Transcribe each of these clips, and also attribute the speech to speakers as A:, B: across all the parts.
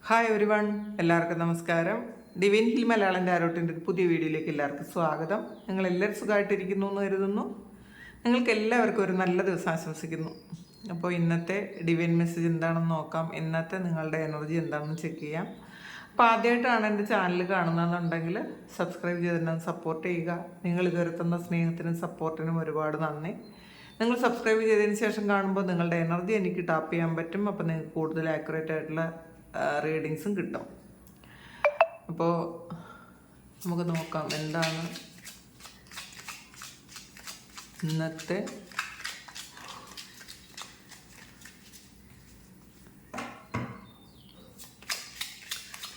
A: Hi every one, എല്ലാവർക്കും നമസ്കാരം. Divine hill Malayalam ടാരോട്ടിൻ്റെ പുതിയ വീഡിയോയിലേക്ക് എല്ലാവർക്കും സ്വാഗതം. നിങ്ങളെല്ലാവരും സുഖമായിട്ടിരിക്കുന്നു എന്ന് കരുതുന്നു. നിങ്ങൾക്ക് എല്ലാവർക്കും ഒരു നല്ല ദിവസം ആശംസിക്കുന്നു. അപ്പോൾ ഇന്നത്തെ ഡിവൈൻ മെസ്സേജ് എന്താണെന്ന് നോക്കാം. ഇന്നത്തെ നിങ്ങളുടെ എനർജി എന്താണെന്ന് ചെക്ക് ചെയ്യാം. അപ്പോൾ ആദ്യമായിട്ടാണ് എൻ്റെ ചാനൽ കാണുന്നതെന്നുണ്ടെങ്കിൽ സബ്സ്ക്രൈബ് ചെയ്തിട്ട് സപ്പോർട്ട് ചെയ്യുക. നിങ്ങൾ ഇതുവരെ തന്ന സ്നേഹത്തിനും സപ്പോർട്ടിനും ഒരുപാട് നന്ദി. നിങ്ങൾ സബ്സ്ക്രൈബ് ചെയ്തതിന് ശേഷം കാണുമ്പോൾ നിങ്ങളുടെ എനർജി എനിക്ക് ടാപ്പ് ചെയ്യാൻ പറ്റും. അപ്പോൾ നിങ്ങൾക്ക് കൂടുതൽ ആക്യുറേറ്റ് ആയിട്ടുള്ള റീഡിങ്സും കിട്ടും. അപ്പോൾ നമുക്ക് നോക്കാം എന്താണ് ഇന്നത്തെ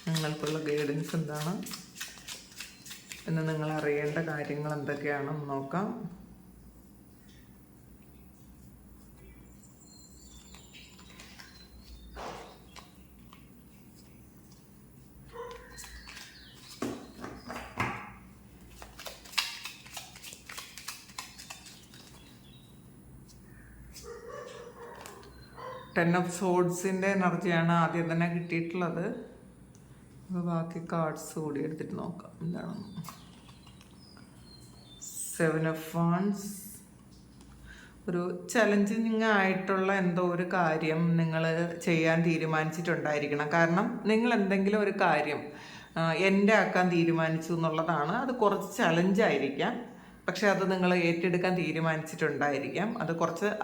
A: നിങ്ങൾക്കുള്ള ഗൈഡൻസ് എന്താണ് എന്ന് നിങ്ങൾ അറിയേണ്ട കാര്യങ്ങൾ എന്തൊക്കെയാണെന്ന് നോക്കാം. ടെൻ ഓഫ് സോഡ്സിൻ്റെ എനർജിയാണ് ആദ്യം തന്നെ കിട്ടിയിട്ടുള്ളത്. അപ്പോൾ ബാക്കി കാർഡ്സ് കൂടി എടുത്തിട്ട് നോക്കാം എന്താണെന്ന്. സെവൻ ഓഫ് വാൺസ്, ഒരു ചലഞ്ചിങ് ആയിട്ടുള്ള എന്തോ ഒരു കാര്യം നിങ്ങൾ ചെയ്യാൻ തീരുമാനിച്ചിട്ടുണ്ടായിരിക്കണം. കാരണം നിങ്ങൾ എന്തെങ്കിലും ഒരു കാര്യം എൻ്റെ ആക്കാൻ തീരുമാനിച്ചു എന്നുള്ളതാണ്. അത് കുറച്ച് ചലഞ്ചായിരിക്കാം, പക്ഷെ അത് നിങ്ങൾ ഏറ്റെടുക്കാൻ തീരുമാനിച്ചിട്ടുണ്ടായിരിക്കാം.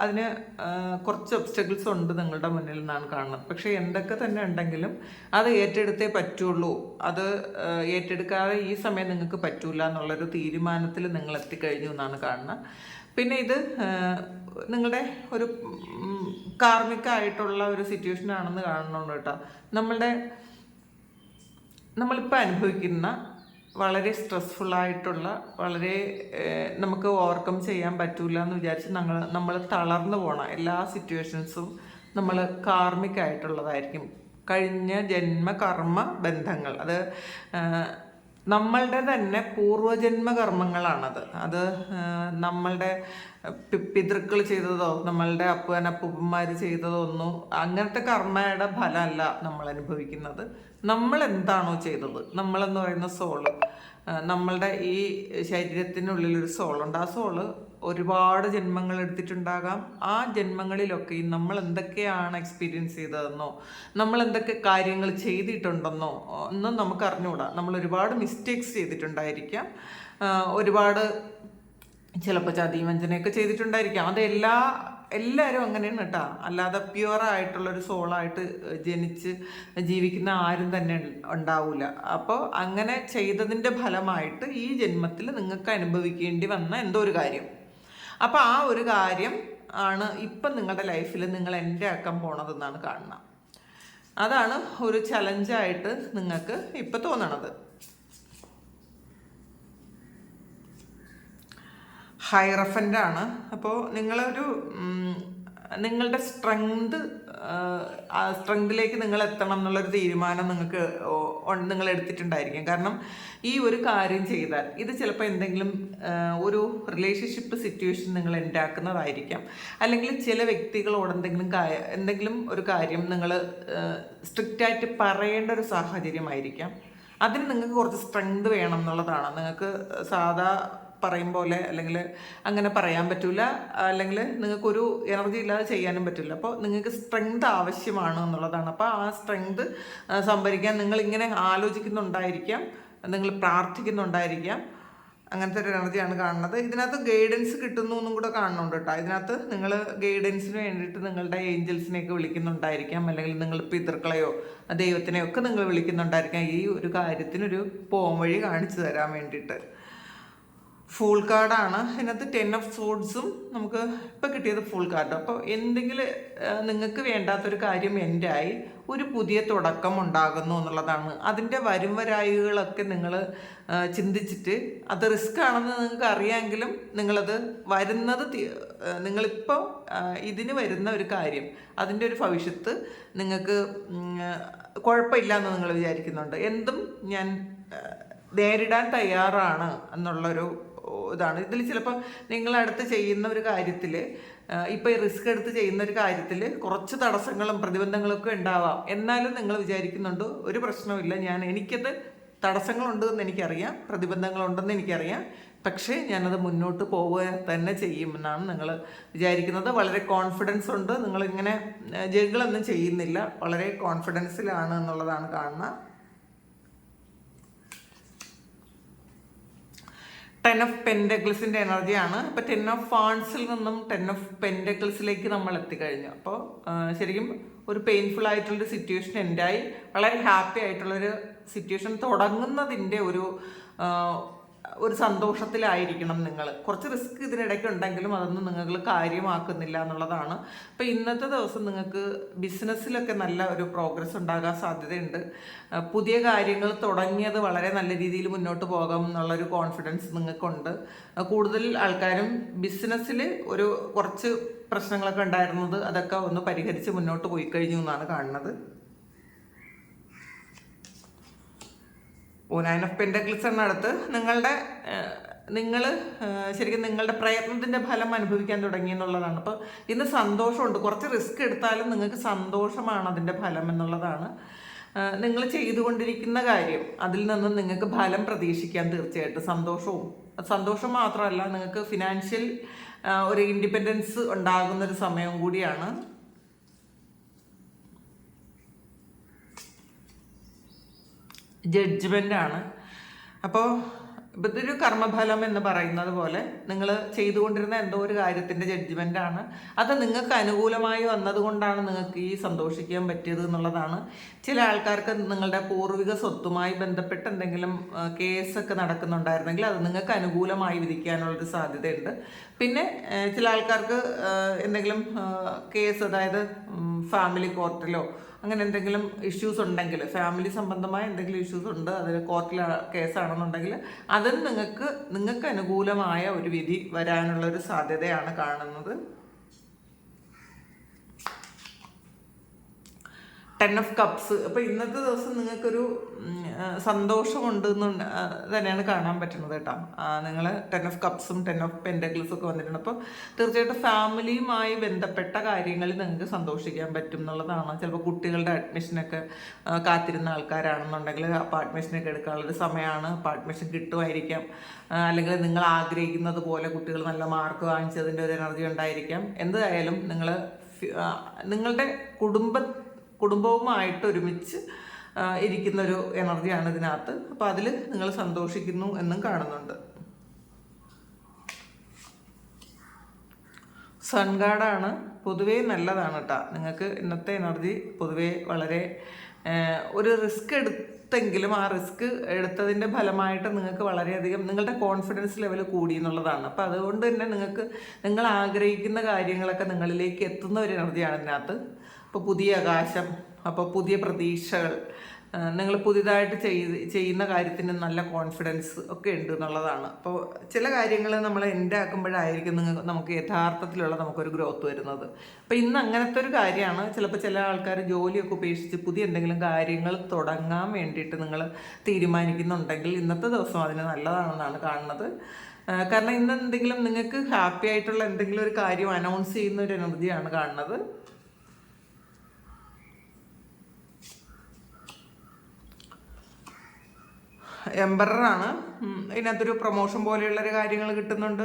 A: അതിന് കുറച്ച് ഒബ്സ്റ്റക്കിൾസ് ഉണ്ട് നിങ്ങളുടെ മുന്നിൽ നിന്നാണ് കാണുന്നത്. പക്ഷേ എന്തൊക്കെ തന്നെ ഉണ്ടെങ്കിലും അത് ഏറ്റെടുത്തേ പറ്റുള്ളൂ. അത് ഏറ്റെടുക്കാതെ ഈ സമയം നിങ്ങൾക്ക് പറ്റൂല എന്നുള്ളൊരു തീരുമാനത്തിൽ നിങ്ങൾ എത്തിക്കഴിഞ്ഞു എന്നാണ് കാണുന്നത്. പിന്നെ ഇത് നിങ്ങളുടെ ഒരു കാർമികമായിട്ടുള്ള ഒരു സിറ്റുവേഷൻ ആണെന്ന് കാണുന്നുണ്ട് കേട്ടോ. നമ്മളിപ്പോൾ അനുഭവിക്കുന്ന വളരെ സ്ട്രെസ്ഫുള്ളായിട്ടുള്ള, വളരെ നമുക്ക് ഓവർകം ചെയ്യാൻ പറ്റൂല എന്ന് വിചാരിച്ച് നമ്മൾ തളർന്നു പോകണം. എല്ലാ സിറ്റുവേഷൻസും നമ്മൾ കാർമികമായിട്ടുള്ളതായിരിക്കും. കഴിഞ്ഞ ജന്മ കർമ്മ ബന്ധങ്ങൾ, അത് നമ്മളുടെ തന്നെ പൂർവജന്മ കർമ്മങ്ങളാണത്. അത് നമ്മളുടെ പിതൃക്കൾ ചെയ്തതോ നമ്മളുടെ അപ്പൂപ്പന്മാർ ചെയ്തതോ ഒന്നും അങ്ങനത്തെ കർമ്മയുടെ ഫലമല്ല നമ്മൾ അനുഭവിക്കുന്നത്. നമ്മൾ എന്താണോ ചെയ്തത്, നമ്മളെന്ന് പറയുന്ന സോള്, നമ്മളുടെ ഈ ശരീരത്തിനുള്ളിലൊരു സോളുണ്ട്. ആ സോള് ഒരുപാട് ജന്മങ്ങൾ എടുത്തിട്ടുണ്ടാകാം. ആ ജന്മങ്ങളിലൊക്കെ നമ്മൾ എന്തൊക്കെയാണ് എക്സ്പീരിയൻസ് ചെയ്തതെന്നോ നമ്മൾ എന്തൊക്കെ കാര്യങ്ങൾ ചെയ്തിട്ടുണ്ടെന്നോ ഒന്നും നമുക്ക് അറിഞ്ഞുകൂടാ. നമ്മൾ ഒരുപാട് മിസ്റ്റേക്സ് ചെയ്തിട്ടുണ്ടായിരിക്കാം, ഒരുപാട് ചിലപ്പോൾ ചതിവഞ്ചനയൊക്കെ ചെയ്തിട്ടുണ്ടായിരിക്കാം. എല്ലാവരും അങ്ങനെയാണ് കേട്ടോ. അല്ലാതെ പ്യുവറായിട്ടുള്ളൊരു സോളായിട്ട് ജനിച്ച് ജീവിക്കുന്ന ആരും തന്നെ ഉണ്ടാവില്ല. അപ്പോൾ അങ്ങനെ ചെയ്തതിൻ്റെ ഫലമായിട്ട് ഈ ജന്മത്തിൽ നിങ്ങൾക്ക് അനുഭവിക്കേണ്ടി വന്ന എന്തോ ഒരു കാര്യം. അപ്പോൾ ആ ഒരു കാര്യം ആണ് ഇപ്പം നിങ്ങളുടെ ലൈഫിൽ നിങ്ങൾ എൻ്റെ ആക്കാൻ പോണതെന്നാണ് കാണുന്നത്. അതാണ് ഒരു ചലഞ്ചായിട്ട് നിങ്ങൾക്ക് ഇപ്പം തോന്നണത്. ഹൈറഫൻ്റാണ്. അപ്പോൾ നിങ്ങളുടെ സ്ട്രെങ്തിലേക്ക് നിങ്ങൾ എത്തണം എന്നുള്ളൊരു തീരുമാനം നിങ്ങൾ എടുത്തിട്ടുണ്ടായിരിക്കും. കാരണം ഈ ഒരു കാര്യം ചെയ്താൽ ഇത് ചിലപ്പോൾ എന്തെങ്കിലും ഒരു റിലേഷൻഷിപ്പ് സിറ്റുവേഷൻ നിങ്ങൾ ഉണ്ടാക്കുന്നതായിരിക്കാം. അല്ലെങ്കിൽ ചില വ്യക്തികളോട് എന്തെങ്കിലും ഒരു കാര്യം നിങ്ങൾ സ്ട്രിക്റ്റായിട്ട് പറയേണ്ട ഒരു സാഹചര്യമായിരിക്കാം. അതിന് നിങ്ങൾക്ക് കുറച്ച് സ്ട്രെങ്ത് വേണം എന്നുള്ളതാണ്. നിങ്ങൾക്ക് സാധാ പറയും പോലെ അല്ലെങ്കിൽ അങ്ങനെ പറയാൻ പറ്റില്ല, അല്ലെങ്കിൽ നിങ്ങൾക്കൊരു എനർജി ഇല്ലാതെ ചെയ്യാനും പറ്റില്ല. അപ്പോൾ നിങ്ങൾക്ക് സ്ട്രെങ്ത് ആവശ്യമാണ് എന്നുള്ളതാണ്. അപ്പോൾ ആ സ്ട്രെങ്ത് സംഭരിക്കാൻ നിങ്ങളിങ്ങനെ ആലോചിക്കുന്നുണ്ടായിരിക്കാം, നിങ്ങൾ പ്രാർത്ഥിക്കുന്നുണ്ടായിരിക്കാം. അങ്ങനത്തെ ഒരു എനർജിയാണ് കാണുന്നത്. ഇതിനകത്ത് ഗൈഡൻസ് കിട്ടുന്നു എന്നും കൂടെ കാണുന്നുണ്ട് കേട്ടോ. ഇതിനകത്ത് നിങ്ങൾ ഗൈഡൻസിന് വേണ്ടിയിട്ട് നിങ്ങളുടെ ഏഞ്ചൽസിനെയൊക്കെ വിളിക്കുന്നുണ്ടായിരിക്കാം, അല്ലെങ്കിൽ നിങ്ങൾ പിതൃക്കളെയോ ദൈവത്തിനെയോ ഒക്കെ നിങ്ങൾ വിളിക്കുന്നുണ്ടായിരിക്കാം ഈ ഒരു കാര്യത്തിനൊരു പോംവഴി കാണിച്ചു തരാൻ വേണ്ടിയിട്ട്. ഫുൾ കാർഡാണ് ഇതിനകത്ത്. 10 ഓഫ് സോഡ്സും നമുക്ക് ഇപ്പം കിട്ടിയത് ഫുൾ കാർഡ്. അപ്പോൾ എന്തെങ്കിലും നിങ്ങൾക്ക് വേണ്ടാത്തൊരു കാര്യം എൻഡായി ഒരു പുതിയ തുടക്കം ഉണ്ടാകുന്നു എന്നുള്ളതാണ്. അതിൻ്റെ വരായികളൊക്കെ നിങ്ങൾ ചിന്തിച്ചിട്ട് അത് റിസ്ക് ആണെന്ന് നിങ്ങൾക്ക് അറിയാമെങ്കിലും നിങ്ങളത് നിങ്ങളിപ്പോൾ ഇതിന് വരുന്ന ഒരു കാര്യം, അതിൻ്റെ ഒരു ഭവിഷ്യത്ത് നിങ്ങൾക്ക് കുഴപ്പമില്ല എന്ന് നിങ്ങൾ വിചാരിക്കുന്നുണ്ട്. എന്തും ഞാൻ നേരിടാൻ തയ്യാറാണ് എന്നുള്ളൊരു ഇതാണ്. ഇതിൽ ചിലപ്പോൾ നിങ്ങളടുത്ത് ചെയ്യുന്ന ഒരു കാര്യത്തിൽ, ഇപ്പോൾ ഈ റിസ്ക് എടുത്ത് ചെയ്യുന്ന ഒരു കാര്യത്തിൽ കുറച്ച് തടസ്സങ്ങളും പ്രതിബന്ധങ്ങളൊക്കെ ഉണ്ടാവാം. എന്നാലും നിങ്ങൾ വിചാരിക്കുന്നുണ്ട് ഒരു പ്രശ്നമില്ല, എനിക്കത് തടസ്സങ്ങളുണ്ടെന്ന് എനിക്കറിയാം, പ്രതിബന്ധങ്ങളുണ്ടെന്ന് എനിക്കറിയാം, പക്ഷേ ഞാനത് മുന്നോട്ട് പോവുക തന്നെ ചെയ്യുമെന്നാണ് നിങ്ങൾ വിചാരിക്കുന്നത്. വളരെ കോൺഫിഡൻസ് ഉണ്ട്, നിങ്ങളിങ്ങനെ ജഗിളൊന്നും ചെയ്യുന്നില്ല, വളരെ കോൺഫിഡൻസിലാണ് എന്നുള്ളതാണ് കാണുന്നത്. 10 ഓഫ് പെൻഡക്കിൾസിൻ്റെ എനർജിയാണ്. അപ്പോൾ 10 ഓഫ് ഫാൺസിൽ നിന്നും 10 ഓഫ് പെൻഡക്കിൾസിലേക്ക് നമ്മൾ എത്തിക്കഴിഞ്ഞു. അപ്പോൾ ശരിക്കും ഒരു പെയിൻഫുൾ ആയിട്ടുള്ളൊരു സിറ്റുവേഷൻ എൻഡായി, വളരെ ഹാപ്പി ആയിട്ടുള്ളൊരു സിറ്റുവേഷൻ തുടങ്ങുന്നതിൻ്റെ ഒരു സന്തോഷത്തിലായിരിക്കണം നിങ്ങൾ. കുറച്ച് റിസ്ക് ഇതിനിടയ്ക്ക് ഉണ്ടെങ്കിലും അതൊന്നും നിങ്ങൾ കാര്യമാക്കുന്നില്ല എന്നുള്ളതാണ്. അപ്പോൾ ഇന്നത്തെ ദിവസം നിങ്ങൾക്ക് ബിസിനസ്സിലൊക്കെ നല്ല ഒരു പ്രോഗ്രസ് ഉണ്ടാകാൻ സാധ്യതയുണ്ട്. പുതിയ കാര്യങ്ങൾ തുടങ്ങിയത് വളരെ നല്ല രീതിയിൽ മുന്നോട്ട് പോകാം എന്നുള്ളൊരു കോൺഫിഡൻസ് നിങ്ങൾക്കുണ്ട്. കൂടുതൽ ആൾക്കാരും ബിസിനസ്സിൽ കുറച്ച് പ്രശ്നങ്ങളൊക്കെ ഉണ്ടായിരുന്നത് അതൊക്കെ ഒന്ന് പരിഹരിച്ച് മുന്നോട്ട് പോയി കഴിഞ്ഞു എന്നാണ് കാണുന്നത്. 9 ഓഫ് പെൻഡക്കിൾസ് എന്നടുത്ത് നിങ്ങൾ ശരിക്കും നിങ്ങളുടെ പ്രയത്നത്തിൻ്റെ ഫലം അനുഭവിക്കാൻ തുടങ്ങി എന്നുള്ളതാണ്. അപ്പോൾ ഇന്ന് സന്തോഷമുണ്ട്. കുറച്ച് റിസ്ക് എടുത്താലും നിങ്ങൾക്ക് സന്തോഷമാണ് അതിൻ്റെ ഫലം എന്നുള്ളതാണ്. നിങ്ങൾ ചെയ്തുകൊണ്ടിരിക്കുന്ന കാര്യം, അതിൽ നിന്നും നിങ്ങൾക്ക് ഫലം പ്രതീക്ഷിക്കാൻ തീർച്ചയായിട്ടും സന്തോഷം മാത്രമല്ല, നിങ്ങൾക്ക് ഫിനാൻഷ്യൽ ഒരു ഇൻഡിപെൻഡൻസ് ഉണ്ടാകുന്നൊരു സമയം കൂടിയാണ്. ജഡ്ജ്മെൻ്റ് ആണ്. അപ്പോൾ ഇതൊരു കർമ്മഫലം എന്ന് പറയുന്നത് പോലെ നിങ്ങൾ ചെയ്തുകൊണ്ടിരുന്ന എന്തോ ഒരു കാര്യത്തിൻ്റെ ജഡ്ജ്മെൻ്റ് ആണ്. അത് നിങ്ങൾക്ക് അനുകൂലമായി വന്നതുകൊണ്ടാണ് നിങ്ങൾക്ക് ഈ സന്തോഷിക്കാൻ പറ്റിയത് എന്നുള്ളതാണ്. ചില ആൾക്കാർക്ക് നിങ്ങളുടെ പൂർവിക സ്വത്തുമായി ബന്ധപ്പെട്ട് എന്തെങ്കിലും കേസൊക്കെ നടക്കുന്നുണ്ടായിരുന്നെങ്കിൽ അത് നിങ്ങൾക്ക് അനുകൂലമായി വിധിക്കാനുള്ളൊരു സാധ്യതയുണ്ട്. പിന്നെ ചില ആൾക്കാർക്ക് എന്തെങ്കിലും കേസ്, അതായത് ഫാമിലി കോർട്ടിലോ അങ്ങനെ എന്തെങ്കിലും ഇഷ്യൂസ് ഉണ്ടെങ്കിൽ, ഫാമിലി സംബന്ധമായ എന്തെങ്കിലും ഇഷ്യൂസ് ഉണ്ട്, അതിൽ കോർട്ടിലെ കേസാണെന്നുണ്ടെങ്കിൽ അതിൽ നിങ്ങൾക്ക് അനുകൂലമായ ഒരു വിധി വരാനുള്ളൊരു സാധ്യതയാണ് കാണുന്നത്. 10 ഓഫ് കപ്സ്. അപ്പോൾ ഇന്നത്തെ ദിവസം നിങ്ങൾക്കൊരു സന്തോഷമുണ്ടെന്ന് തന്നെയാണ് കാണാൻ പറ്റുന്നത് കേട്ടോ. നിങ്ങൾ 10 ഓഫ് കപ്സും 10 ഓഫ് പെൻഡക്കിൾസും ഒക്കെ വന്നിട്ടുണ്ട്. അപ്പോൾ തീർച്ചയായിട്ടും ഫാമിലിയുമായി ബന്ധപ്പെട്ട കാര്യങ്ങളിൽ നിങ്ങൾക്ക് സന്തോഷിക്കാൻ പറ്റും എന്നുള്ളതാണ്. ചിലപ്പോൾ കുട്ടികളുടെ അഡ്മിഷനൊക്കെ കാത്തിരുന്ന ആൾക്കാരാണെന്നുണ്ടെങ്കിൽ അപ്പോൾ അഡ്മിഷനൊക്കെ എടുക്കാനുള്ളൊരു സമയമാണ്. അപ്പോൾ അഡ്മിഷൻ കിട്ടുമായിരിക്കാം. അല്ലെങ്കിൽ നിങ്ങൾ ആഗ്രഹിക്കുന്നത് പോലെ കുട്ടികൾ നല്ല മാർക്ക് വാങ്ങിച്ചതിൻ്റെ ഒരു എനർജി ഉണ്ടായിരിക്കാം. എന്തായാലും നിങ്ങളുടെ കുടുംബവുമായിട്ട് ഒരുമിച്ച് ഇരിക്കുന്നൊരു എനർജിയാണ് ഇതിനകത്ത്. അപ്പോൾ അതിൽ നിങ്ങൾ സന്തോഷിക്കുന്നു എന്നും കാണുന്നുണ്ട്. സൺ ഗാർഡാണ്. പൊതുവേ നല്ലതാണ് കേട്ടോ. നിങ്ങൾക്ക് ഇന്നത്തെ എനർജി പൊതുവേ വളരെ ഒരു റിസ്ക് എടുത്തെങ്കിലും ആ റിസ്ക് എടുത്തതിൻ്റെ ഫലമായിട്ട് നിങ്ങൾക്ക് വളരെയധികം നിങ്ങളുടെ കോൺഫിഡൻസ് ലെവൽ കൂടി എന്നുള്ളതാണ്. അപ്പോൾ അതുകൊണ്ട് തന്നെ നിങ്ങൾ ആഗ്രഹിക്കുന്ന കാര്യങ്ങളൊക്കെ നിങ്ങളിലേക്ക് എത്തുന്ന ഒരു എനർജിയാണ് ഇതിനകത്ത്. അപ്പോൾ പുതിയ ആകാശം, അപ്പോൾ പുതിയ പ്രതീക്ഷകൾ, നിങ്ങൾ പുതിയതായിട്ട് ചെയ്യുന്ന കാര്യത്തിന് നല്ല കോൺഫിഡൻസ് ഒക്കെ ഉണ്ട് എന്നുള്ളതാണ്. അപ്പോൾ ചില കാര്യങ്ങൾ നമ്മൾ എൻഡ് ആക്കുമ്പോഴായിരിക്കും നമുക്ക് യഥാർത്ഥത്തിലുള്ള നമുക്കൊരു ഗ്രോത്ത് വരുന്നത്. അപ്പോൾ ഇന്ന് അങ്ങനത്തെ ഒരു കാര്യമാണ്. ചിലപ്പോൾ ചില ആൾക്കാർ ജോലിയൊക്കെ ഉപേക്ഷിച്ച് പുതിയ എന്തെങ്കിലും കാര്യങ്ങൾ തുടങ്ങാൻ വേണ്ടിയിട്ട് നിങ്ങൾ തീരുമാനിക്കുന്നുണ്ടെങ്കിൽ ഇന്നത്തെ ദിവസം അതിന് നല്ലതാണെന്നാണ് കാണുന്നത്. കാരണം ഇന്ന് എന്തെങ്കിലും നിങ്ങൾക്ക് ഹാപ്പി ആയിട്ടുള്ള എന്തെങ്കിലും ഒരു കാര്യം അനൗൺസ് ചെയ്യുന്ന ഒരു എനർജിയാണ് കാണുന്നത്. എംബറാണ്. ഇതിനകത്തൊരു പ്രൊമോഷൻ പോലെയുള്ളൊരു കാര്യങ്ങൾ കിട്ടുന്നുണ്ട്.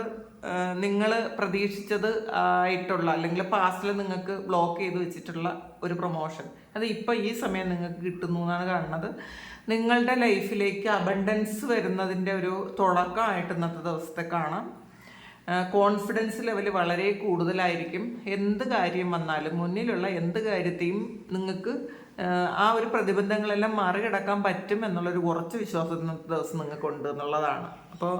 A: നിങ്ങൾ പ്രതീക്ഷിച്ചത് ആയിട്ടുള്ള അല്ലെങ്കിൽ പാസ്റ്റിൽ നിങ്ങൾക്ക് ബ്ലോക്ക് ചെയ്ത് വെച്ചിട്ടുള്ള ഒരു പ്രൊമോഷൻ അത് ഇപ്പോൾ ഈ സമയം നിങ്ങൾക്ക് കിട്ടുന്നു എന്നാണ് കാണുന്നത്. നിങ്ങളുടെ ലൈഫിലേക്ക് അബണ്ടൻസ് വരുന്നതിൻ്റെ ഒരു തുടക്കമായിട്ട് ഇന്നത്തെ ദിവസത്തെ കാണാം. കോൺഫിഡൻസ് ലെവൽ വളരെ കൂടുതലായിരിക്കും. എന്ത് കാര്യം വന്നാലും മുന്നിലുള്ള എന്ത് കാര്യത്തെയും നിങ്ങൾക്ക് ആ ഒരു പ്രതിബന്ധങ്ങളെല്ലാം മറികടക്കാൻ പറ്റും എന്നുള്ളൊരു കുറച്ച് വിശ്വാസം ഇന്നത്തെ ദിവസം നിങ്ങൾക്കുണ്ട് എന്നുള്ളതാണ്. അപ്പോൾ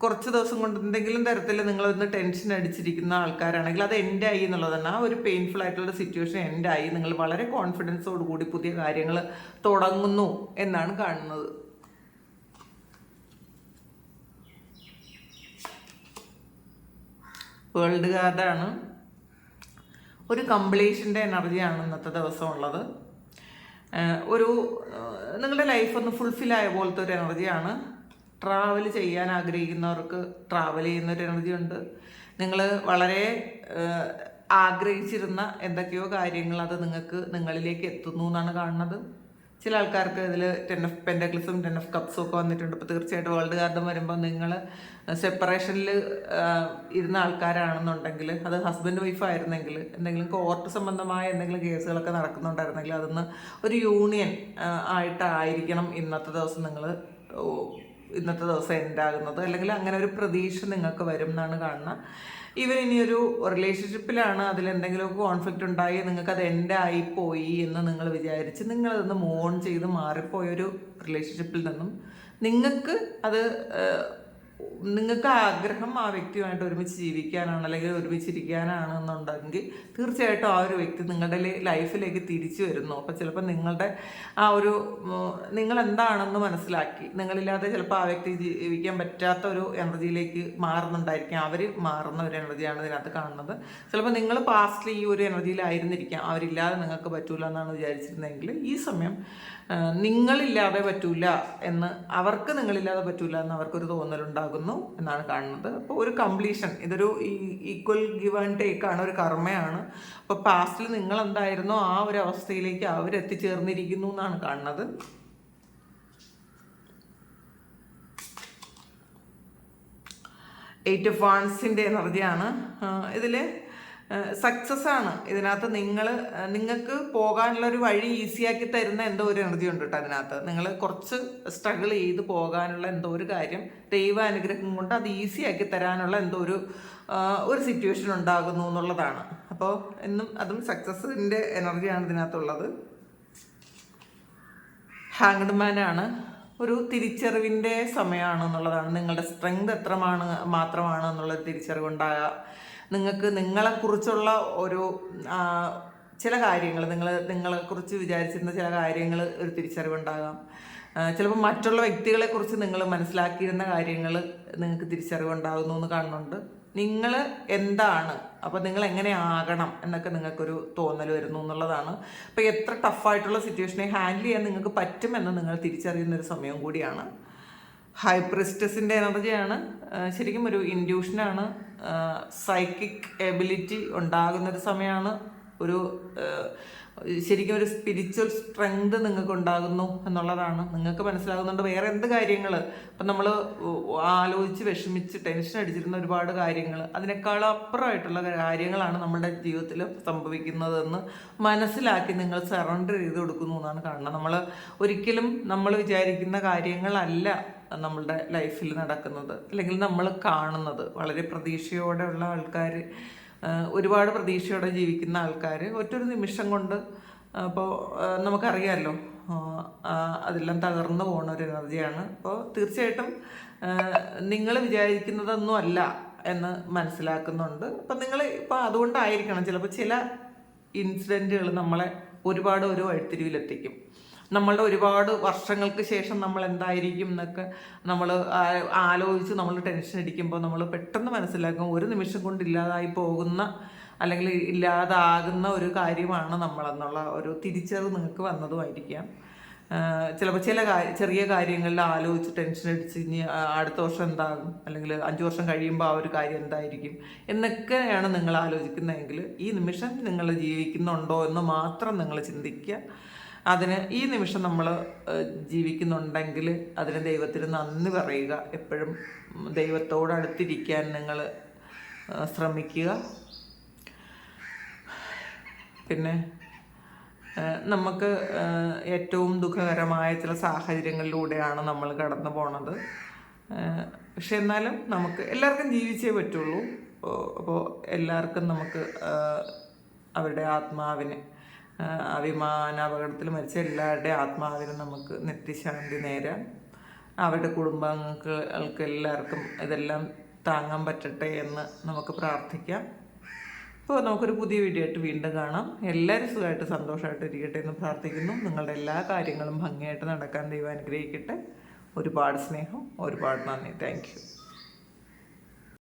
A: കുറച്ച് ദിവസം കൊണ്ട് എന്തെങ്കിലും തരത്തിൽ നിങ്ങളൊന്ന് ടെൻഷൻ അടിച്ചിരിക്കുന്ന ആൾക്കാരാണെങ്കിൽ അത് എൻഡായി എന്നുള്ളതാണ്. ആ ഒരു പെയിൻഫുൾ ആയിട്ടുള്ള സിറ്റുവേഷൻ എൻഡായി. നിങ്ങൾ വളരെ കോൺഫിഡൻസോട് കൂടി പുതിയ കാര്യങ്ങൾ തുടങ്ങുന്നു എന്നാണ് കാണുന്നത്. വേൾഡ് കാർഡാണ്. ഒരു കംപ്ലീഷൻ്റെ എനർജിയാണ് ഇന്നത്തെ ദിവസം ഉള്ളത്. നിങ്ങളുടെ ലൈഫ് ഒന്ന് ഫുൾഫിൽ ആയ പോലത്തെ ഒരു എനർജിയാണ്. ട്രാവൽ ചെയ്യാൻ ആഗ്രഹിക്കുന്നവർക്ക് ട്രാവൽ ചെയ്യുന്നൊരു എനർജി ഉണ്ട്. നിങ്ങൾ വളരെ ആഗ്രഹിച്ചിരുന്ന എന്തൊക്കെയോ കാര്യങ്ങൾ അത് നിങ്ങളിലേക്ക് എത്തുന്നു എന്നാണ് കാണുന്നത്. ചില ആൾക്കാർക്ക് ഇതിൽ 10 ഓഫ് പെൻറ്റക്കിൾസും 10 ഓഫ് കപ്സും ഒക്കെ വന്നിട്ടുണ്ട്. അപ്പോൾ തീർച്ചയായിട്ടും വേൾഡ് കാർഡും വരുമ്പോൾ നിങ്ങൾ സെപ്പറേഷനിൽ ഇരുന്ന ആൾക്കാരാണെന്നുണ്ടെങ്കിൽ, അത് ഹസ്ബൻഡ് വൈഫ് ആയിരുന്നെങ്കിൽ, എന്തെങ്കിലും കോർട്ട് സംബന്ധമായ എന്തെങ്കിലും കേസുകളൊക്കെ നടക്കുന്നുണ്ടായിരുന്നെങ്കിൽ അതൊന്ന് ഒരു യൂണിയൻ ആയിട്ടായിരിക്കണം ഇന്നത്തെ ദിവസം എൻഡാകുന്നത്. അല്ലെങ്കിൽ അങ്ങനെ ഒരു പ്രതീക്ഷ നിങ്ങൾക്ക് വരും എന്നാണ് കാണുന്നത്. ഈവൻ ഇനിയൊരു റിലേഷൻഷിപ്പിലാണ്, അതിലെന്തെങ്കിലുമൊക്കെ കോൺഫ്ലിക്റ്റ് ഉണ്ടായി നിങ്ങൾക്കത് എൻഡായിപ്പോയി എന്ന് നിങ്ങൾ വിചാരിച്ച് നിങ്ങളതൊന്ന് മോൺ ചെയ്ത് മാറിപ്പോയൊരു റിലേഷൻഷിപ്പിൽ നിന്നും നിങ്ങൾക്ക് ആഗ്രഹം ആ വ്യക്തിയുമായിട്ട് ഒരുമിച്ച് ജീവിക്കാനാണ്, അല്ലെങ്കിൽ ഒരുമിച്ചിരിക്കാനാണെന്നുണ്ടെങ്കിൽ തീർച്ചയായിട്ടും ആ ഒരു വ്യക്തി നിങ്ങളുടെ ലൈഫിലേക്ക് തിരിച്ചു വരുന്നു. അപ്പോൾ ചിലപ്പോൾ നിങ്ങളുടെ ആ ഒരു നിങ്ങൾ എന്താണെന്ന് മനസ്സിലാക്കി നിങ്ങളില്ലാതെ ചിലപ്പോൾ ആ വ്യക്തി ജീവിക്കാൻ പറ്റാത്ത ഒരു എനർജിയിലേക്ക് മാറുന്നുണ്ടായിരിക്കാം. അവർ മാറുന്ന ഒരു എനർജിയാണ് ഇതിനകത്ത് കാണുന്നത്. ചിലപ്പോൾ നിങ്ങൾ പാസ്റ്റിൽ ഈ ഒരു എനർജിയിലായിരുന്നിരിക്കാം. അവരില്ലാതെ നിങ്ങൾക്ക് പറ്റൂല എന്നാണ് വിചാരിച്ചിരുന്നതെങ്കിൽ ഈ സമയം നിങ്ങളില്ലാതെ പറ്റൂല എന്ന്, അവർക്ക് നിങ്ങളില്ലാതെ പറ്റൂല എന്ന് അവർക്കൊരു തോന്നലുണ്ടാകുന്നു എന്നാണ് കാണുന്നത്. അപ്പോൾ ഒരു കംപ്ലീഷൻ, ഇതൊരു ഈക്വൽ ഗിവ് ആൻഡ് ടേക്ക് ആണ്, ഒരു കർമ്മയാണ്. അപ്പോൾ പാസ്റ്റിൽ നിങ്ങൾ എന്തായിരുന്നോ ആ ഒരു അവസ്ഥയിലേക്ക് അവരെത്തിച്ചേർന്നിരിക്കുന്നു എന്നാണ് കാണുന്നത്. എയ്റ്റ് ഓഫ് വാൻസിൻ്റെ എനർജിയാണ് ഇതിൽ. സക്സസ് ആണ് ഇതിനകത്ത്. നിങ്ങൾക്ക് പോകാനുള്ള ഒരു വഴി ഈസിയാക്കി തരുന്ന എന്തോ ഒരു എനർജി ഉണ്ട് കേട്ടോ അതിനകത്ത്. നിങ്ങൾ കുറച്ച് സ്ട്രഗിൾ ചെയ്ത് പോകാനുള്ള എന്തോ ഒരു കാര്യം ദൈവാനുഗ്രഹം കൊണ്ട് അത് ഈസിയാക്കി തരാനുള്ള എന്തോ ഒരു സിറ്റുവേഷൻ ഉണ്ടാകുന്നു എന്നുള്ളതാണ്. അപ്പോൾ അതും സക്സസിൻ്റെ എനർജിയാണ് ഇതിനകത്തുള്ളത്. ഹാങ്ഡ് മാനാണ്, ഒരു തിരിച്ചറിവിൻ്റെ സമയമാണെന്നുള്ളതാണ്. നിങ്ങളുടെ സ്ട്രെങ്ത് മാത്രമാണ് എന്നുള്ളൊരു തിരിച്ചറിവുണ്ടാകുക. നിങ്ങൾക്ക് നിങ്ങളെക്കുറിച്ചുള്ള ഒരു ചില കാര്യങ്ങൾ, നിങ്ങളെക്കുറിച്ച് വിചാരിച്ചിരുന്ന ചില കാര്യങ്ങൾ ഒരു തിരിച്ചറിവുണ്ടാകാം. ചിലപ്പോൾ മറ്റുള്ള വ്യക്തികളെക്കുറിച്ച് നിങ്ങൾ മനസ്സിലാക്കിയിരുന്ന കാര്യങ്ങൾ നിങ്ങൾക്ക് തിരിച്ചറിവുണ്ടാകുന്നു എന്ന് കാണുന്നുണ്ട്. നിങ്ങൾ എന്താണ്, അപ്പോൾ നിങ്ങൾ എങ്ങനെ ആകണം എന്നൊക്കെ നിങ്ങൾക്കൊരു തോന്നൽ വരുന്നു എന്നുള്ളതാണ്. അപ്പോൾ എത്ര ടഫായിട്ടുള്ള സിറ്റുവേഷനെ ഹാൻഡിൽ ചെയ്യാൻ നിങ്ങൾക്ക് പറ്റുമെന്ന് നിങ്ങൾ തിരിച്ചറിയുന്നൊരു സമയം കൂടിയാണ്. ഹൈ പ്രിസ്റ്റസിൻ്റെ എനർജിയാണ്. ശരിക്കും ഒരു ഇൻഡ്യൂഷനാണ്, സൈക്കിക് എബിലിറ്റി ഉണ്ടാകുന്നൊരു സമയമാണ്. ശരിക്കും ഒരു സ്പിരിച്വൽ സ്ട്രെങ്ത് നിങ്ങൾക്ക് ഉണ്ടാകുന്നു എന്നുള്ളതാണ്. നിങ്ങൾക്ക് മനസ്സിലാകുന്നുണ്ട് വേറെ എന്ത് കാര്യങ്ങൾ, ഇപ്പം നമ്മൾ ആലോചിച്ച് വിഷമിച്ച് ടെൻഷൻ അടിച്ചിരുന്ന ഒരുപാട് കാര്യങ്ങൾ, അതിനേക്കാളും അപ്പുറമായിട്ടുള്ള കാര്യങ്ങളാണ് നമ്മുടെ ജീവിതത്തിൽ സംഭവിക്കുന്നതെന്ന് മനസ്സിലാക്കി നിങ്ങൾ സറണ്ടർ ചെയ്ത് കൊടുക്കുന്നു എന്നാണ് കാണുന്നത്. ഒരിക്കലും നമ്മൾ വിചാരിക്കുന്ന കാര്യങ്ങളല്ല നമ്മളുടെ ലൈഫിൽ നടക്കുന്നത്, അല്ലെങ്കിൽ നമ്മൾ കാണുന്നത്. വളരെ പ്രതീക്ഷയോടെയുള്ള ആൾക്കാർ, ഒരുപാട് പ്രതീക്ഷയോടെ ജീവിക്കുന്ന ആൾക്കാർ ഒറ്റൊരു നിമിഷം കൊണ്ട്, അപ്പോൾ നമുക്കറിയാമല്ലോ, അതെല്ലാം തകർന്നു പോകുന്ന ഒരു എനർജിയാണ്. അപ്പോൾ തീർച്ചയായിട്ടും നിങ്ങൾ വിചാരിക്കുന്നതൊന്നും അല്ല എന്ന് മനസ്സിലാക്കുന്നുണ്ട്. അപ്പം ഇപ്പോൾ അതുകൊണ്ടായിരിക്കണം ചിലപ്പോൾ ചില ഇൻസിഡൻറ്റുകൾ നമ്മളെ ഒരുപാട് ഒരു വഴിത്തിരിവിലെത്തിക്കും. നമ്മളുടെ ഒരുപാട് വർഷങ്ങൾക്ക് ശേഷം നമ്മൾ എന്തായിരിക്കും എന്നൊക്കെ നമ്മൾ ആലോചിച്ച് നമ്മൾ ടെൻഷൻ അടിക്കുമ്പോൾ നമ്മൾ പെട്ടെന്ന് മനസ്സിലാക്കും ഒരു നിമിഷം കൊണ്ട് ഇല്ലാതായി പോകുന്ന, അല്ലെങ്കിൽ ഇല്ലാതാകുന്ന ഒരു കാര്യമാണ് നമ്മളെന്നുള്ള ഒരു തിരിച്ചറിവ് നിങ്ങൾക്ക് വന്നതുമായിരിക്കാം. ചിലപ്പോൾ ചെറിയ കാര്യങ്ങളിൽ ആലോചിച്ച് ടെൻഷൻ അടിച്ച് ഇനി അടുത്ത വർഷം എന്താകും, അല്ലെങ്കിൽ 5 വർഷം കഴിയുമ്പോൾ ആ ഒരു കാര്യം എന്തായിരിക്കും എന്നൊക്കെയാണ് നിങ്ങൾ ആലോചിക്കുന്നതെങ്കിൽ ഈ നിമിഷം നിങ്ങൾ ജീവിക്കുന്നുണ്ടോ എന്ന് മാത്രം നിങ്ങൾ ചിന്തിക്കുക. അതിന് ഈ നിമിഷം നമ്മൾ ജീവിക്കുന്നുണ്ടെങ്കിൽ അതിന് ദൈവത്തിന് നന്ദി പറയുക. എപ്പോഴും ദൈവത്തോടടുത്തിരിക്കാൻ നിങ്ങൾ ശ്രമിക്കുക. പിന്നെ നമുക്ക് ഏറ്റവും ദുഃഖകരമായ ചില സാഹചര്യങ്ങളിലൂടെയാണ് നമ്മൾ കടന്നു പോണത്. പക്ഷെ എന്നാലും നമുക്ക് എല്ലാവർക്കും ജീവിച്ചേ പറ്റുള്ളൂ. അപ്പോൾ എല്ലാവർക്കും നമുക്ക് അവരുടെ ആത്മാവിന്, വിമാനാപകടത്തിൽ മരിച്ച എല്ലാവരുടെയും ആത്മാവിന് നമുക്ക് നിത്യശാന്തി നേരാം. അവരുടെ കുടുംബാംഗങ്ങൾക്ക് എല്ലാവർക്കും ഇതെല്ലാം താങ്ങാൻ പറ്റട്ടെ എന്ന് നമുക്ക് പ്രാർത്ഥിക്കാം. അപ്പോൾ നമുക്കൊരു പുതിയ വീഡിയോ ആയിട്ട് വീണ്ടും കാണാം. എല്ലാവരും സുഖമായിട്ട് സന്തോഷമായിട്ട് ഇരിക്കട്ടെ എന്ന് പ്രാർത്ഥിക്കുന്നു. നിങ്ങളുടെ എല്ലാ കാര്യങ്ങളും ഭംഗിയായിട്ട് നടക്കാൻ ദൈവം അനുഗ്രഹിക്കട്ടെ. ഒരുപാട് സ്നേഹം, ഒരുപാട് നന്ദി. Thank you.